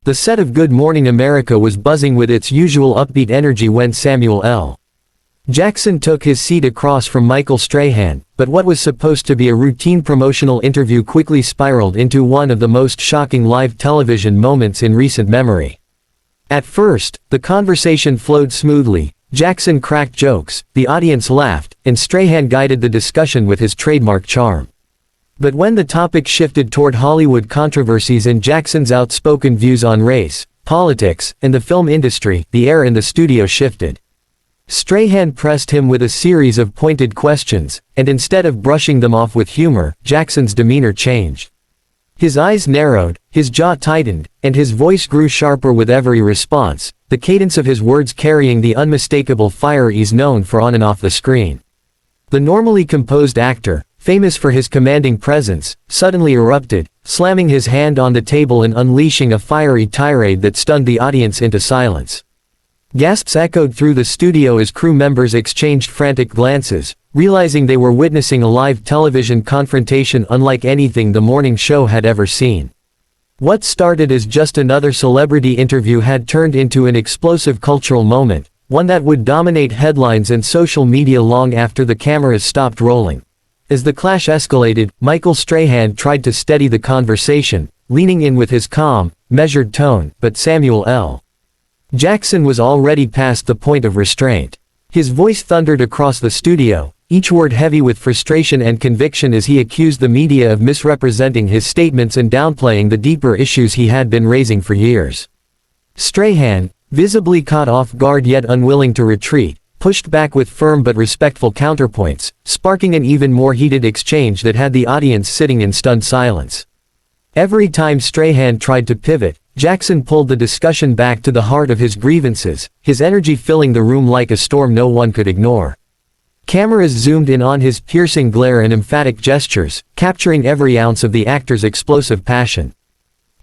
The set of Good Morning America was buzzing with its usual upbeat energy when Samuel L. Jackson took his seat across from Michael Strahan, but what was supposed to be a routine promotional interview quickly spiraled into one of the most shocking live television moments in recent memory. At first, the conversation flowed smoothly. Jackson cracked jokes, the audience laughed, and Strahan guided the discussion with his trademark charm. But when the topic shifted toward Hollywood controversies and Jackson's outspoken views on race, politics, and the film industry, the air in the studio shifted. Strahan pressed him with a series of pointed questions, and instead of brushing them off with humor, Jackson's demeanor changed. His eyes narrowed, his jaw tightened, and his voice grew sharper with every response, the cadence of his words carrying the unmistakable fire he's known for on and off the screen. The normally composed actor, famous for his commanding presence, suddenly erupted, slamming his hand on the table and unleashing a fiery tirade that stunned the audience into silence. Gasps echoed through the studio as crew members exchanged frantic glances, realizing they were witnessing a live television confrontation unlike anything the morning show had ever seen. What started as just another celebrity interview had turned into an explosive cultural moment, one that would dominate headlines and social media long after the cameras stopped rolling. As the clash escalated, Michael Strahan tried to steady the conversation, leaning in with his calm, measured tone, but Samuel L. Jackson was already past the point of restraint. His voice thundered across the studio, each word heavy with frustration and conviction as he accused the media of misrepresenting his statements and downplaying the deeper issues he had been raising for years. Strahan, visibly caught off guard yet unwilling to retreat, pushed back with firm but respectful counterpoints, sparking an even more heated exchange that had the audience sitting in stunned silence. Every time Strahan tried to pivot, Jackson pulled the discussion back to the heart of his grievances, his energy filling the room like a storm no one could ignore. Cameras zoomed in on his piercing glare and emphatic gestures, capturing every ounce of the actor's explosive passion.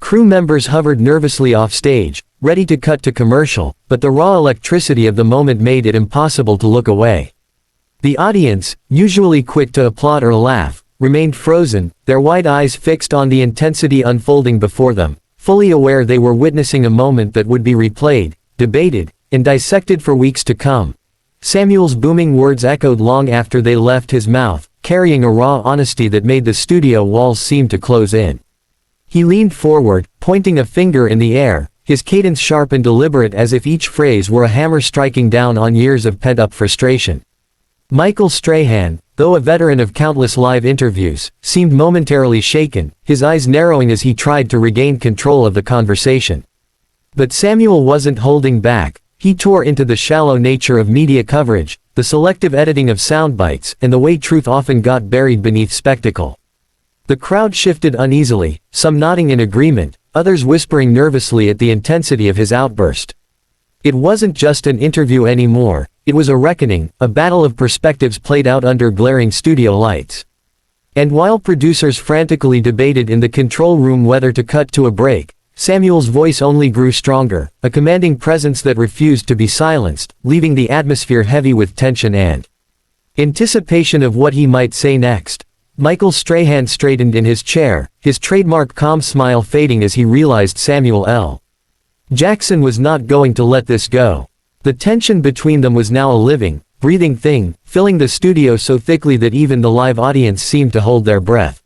Crew members hovered nervously off stage, ready to cut to commercial, but the raw electricity of the moment made it impossible to look away. The audience, usually quick to applaud or laugh, remained frozen, their wide eyes fixed on the intensity unfolding before them, fully aware they were witnessing a moment that would be replayed, debated, and dissected for weeks to come. Samuel's booming words echoed long after they left his mouth, carrying a raw honesty that made the studio walls seem to close in. He leaned forward, pointing a finger in the air, his cadence sharp and deliberate as if each phrase were a hammer striking down on years of pent-up frustration. Michael Strahan, though a veteran of countless live interviews, seemed momentarily shaken, his eyes narrowing as he tried to regain control of the conversation. But Samuel wasn't holding back. He tore into the shallow nature of media coverage, the selective editing of sound bites, and the way truth often got buried beneath spectacle. The crowd shifted uneasily, some nodding in agreement, others whispering nervously at the intensity of his outburst. It wasn't just an interview anymore, it was a reckoning, a battle of perspectives played out under glaring studio lights. And while producers frantically debated in the control room whether to cut to a break, Samuel's voice only grew stronger, a commanding presence that refused to be silenced, leaving the atmosphere heavy with tension and anticipation of what he might say next. Michael Strahan straightened in his chair, his trademark calm smile fading as he realized Samuel L. Jackson was not going to let this go. The tension between them was now a living, breathing thing, filling the studio so thickly that even the live audience seemed to hold their breath.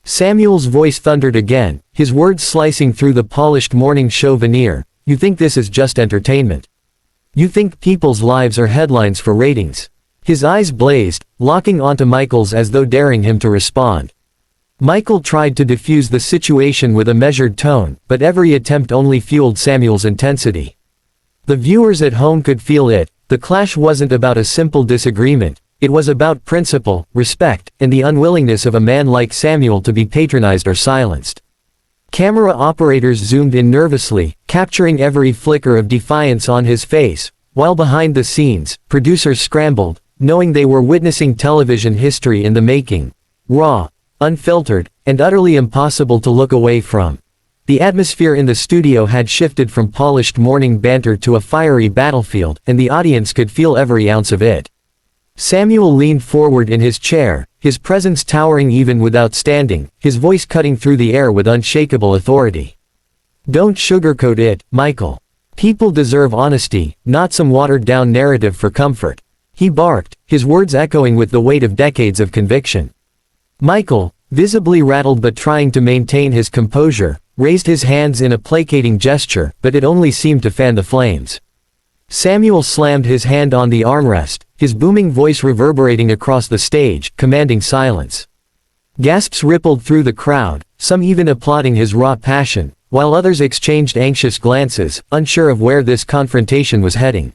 Samuel's voice thundered again, his words slicing through the polished morning show veneer. You think this is just entertainment? You think people's lives are headlines for ratings? His eyes blazed, locking onto Michael's as though daring him to respond. Michael tried to diffuse the situation with a measured tone, but every attempt only fueled Samuel's intensity. The viewers at home could feel it. The clash wasn't about a simple disagreement. It was about principle, respect, and the unwillingness of a man like Samuel to be patronized or silenced. Camera operators zoomed in nervously, capturing every flicker of defiance on his face, while behind the scenes, producers scrambled, knowing they were witnessing television history in the making. Raw, unfiltered, and utterly impossible to look away from. The atmosphere in the studio had shifted from polished morning banter to a fiery battlefield, and the audience could feel every ounce of it. Samuel leaned forward in his chair, his presence towering even without standing, his voice cutting through the air with unshakable authority. Don't sugarcoat it, Michael. People deserve honesty, not some watered-down narrative for comfort. He barked, his words echoing with the weight of decades of conviction. Michael, visibly rattled but trying to maintain his composure, raised his hands in a placating gesture, but it only seemed to fan the flames. Samuel slammed his hand on the armrest, his booming voice reverberating across the stage, commanding silence. Gasps rippled through the crowd, some even applauding his raw passion, while others exchanged anxious glances, unsure of where this confrontation was heading.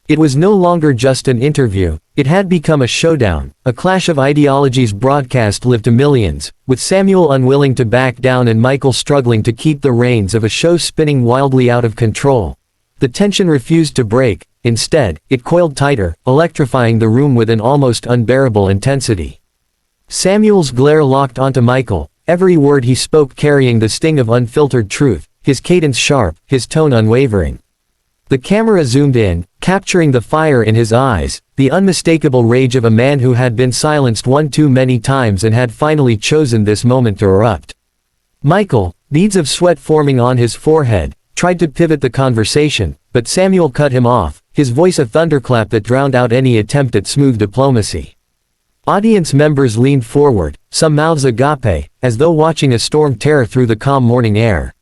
It was no longer just an interview, it had become a showdown, a clash of ideologies broadcast live to millions, with Samuel unwilling to back down and Michael struggling to keep the reins of a show spinning wildly out of control. The tension refused to break, instead, it coiled tighter, electrifying the room with an almost unbearable intensity. Samuel's glare locked onto Michael, every word he spoke carrying the sting of unfiltered truth, his cadence sharp, his tone unwavering. The camera zoomed in, capturing the fire in his eyes, the unmistakable rage of a man who had been silenced one too many times and had finally chosen this moment to erupt. Michael, beads of sweat forming on his forehead, tried to pivot the conversation, but Samuel cut him off, his voice a thunderclap that drowned out any attempt at smooth diplomacy. Audience members leaned forward, some mouths agape, as though watching a storm tear through the calm morning air.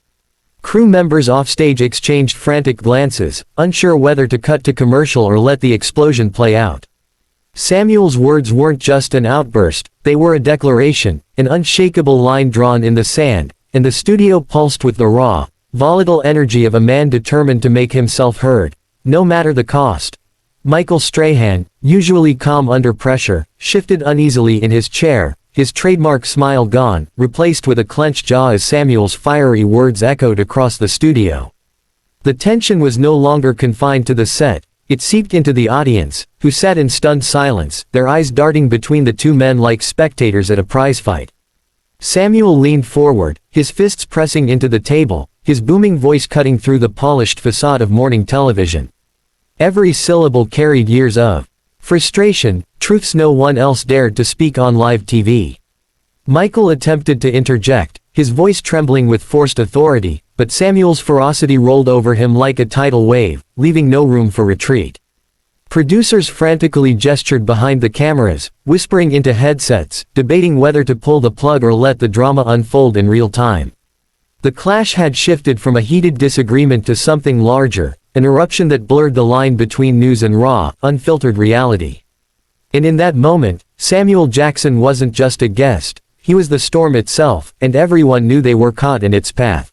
Crew members offstage exchanged frantic glances, unsure whether to cut to commercial or let the explosion play out. Samuel's words weren't just an outburst, they were a declaration, an unshakable line drawn in the sand, and the studio pulsed with the raw, volatile energy of a man determined to make himself heard, no matter the cost. Michael Strahan, usually calm under pressure, shifted uneasily in his chair, his trademark smile gone, replaced with a clenched jaw as Samuel's fiery words echoed across the studio. The tension was no longer confined to the set, it seeped into the audience, who sat in stunned silence, their eyes darting between the two men like spectators at a prize fight. Samuel leaned forward, his fists pressing into the table, his booming voice cutting through the polished facade of morning television. Every syllable carried years of frustration, truths no one else dared to speak on live TV. Michael attempted to interject, his voice trembling with forced authority, but Samuel's ferocity rolled over him like a tidal wave, leaving no room for retreat. Producers frantically gestured behind the cameras, whispering into headsets, debating whether to pull the plug or let the drama unfold in real time. The clash had shifted from a heated disagreement to something larger, an eruption that blurred the line between news and raw, unfiltered reality. And in that moment, Samuel Jackson wasn't just a guest, he was the storm itself, and everyone knew they were caught in its path.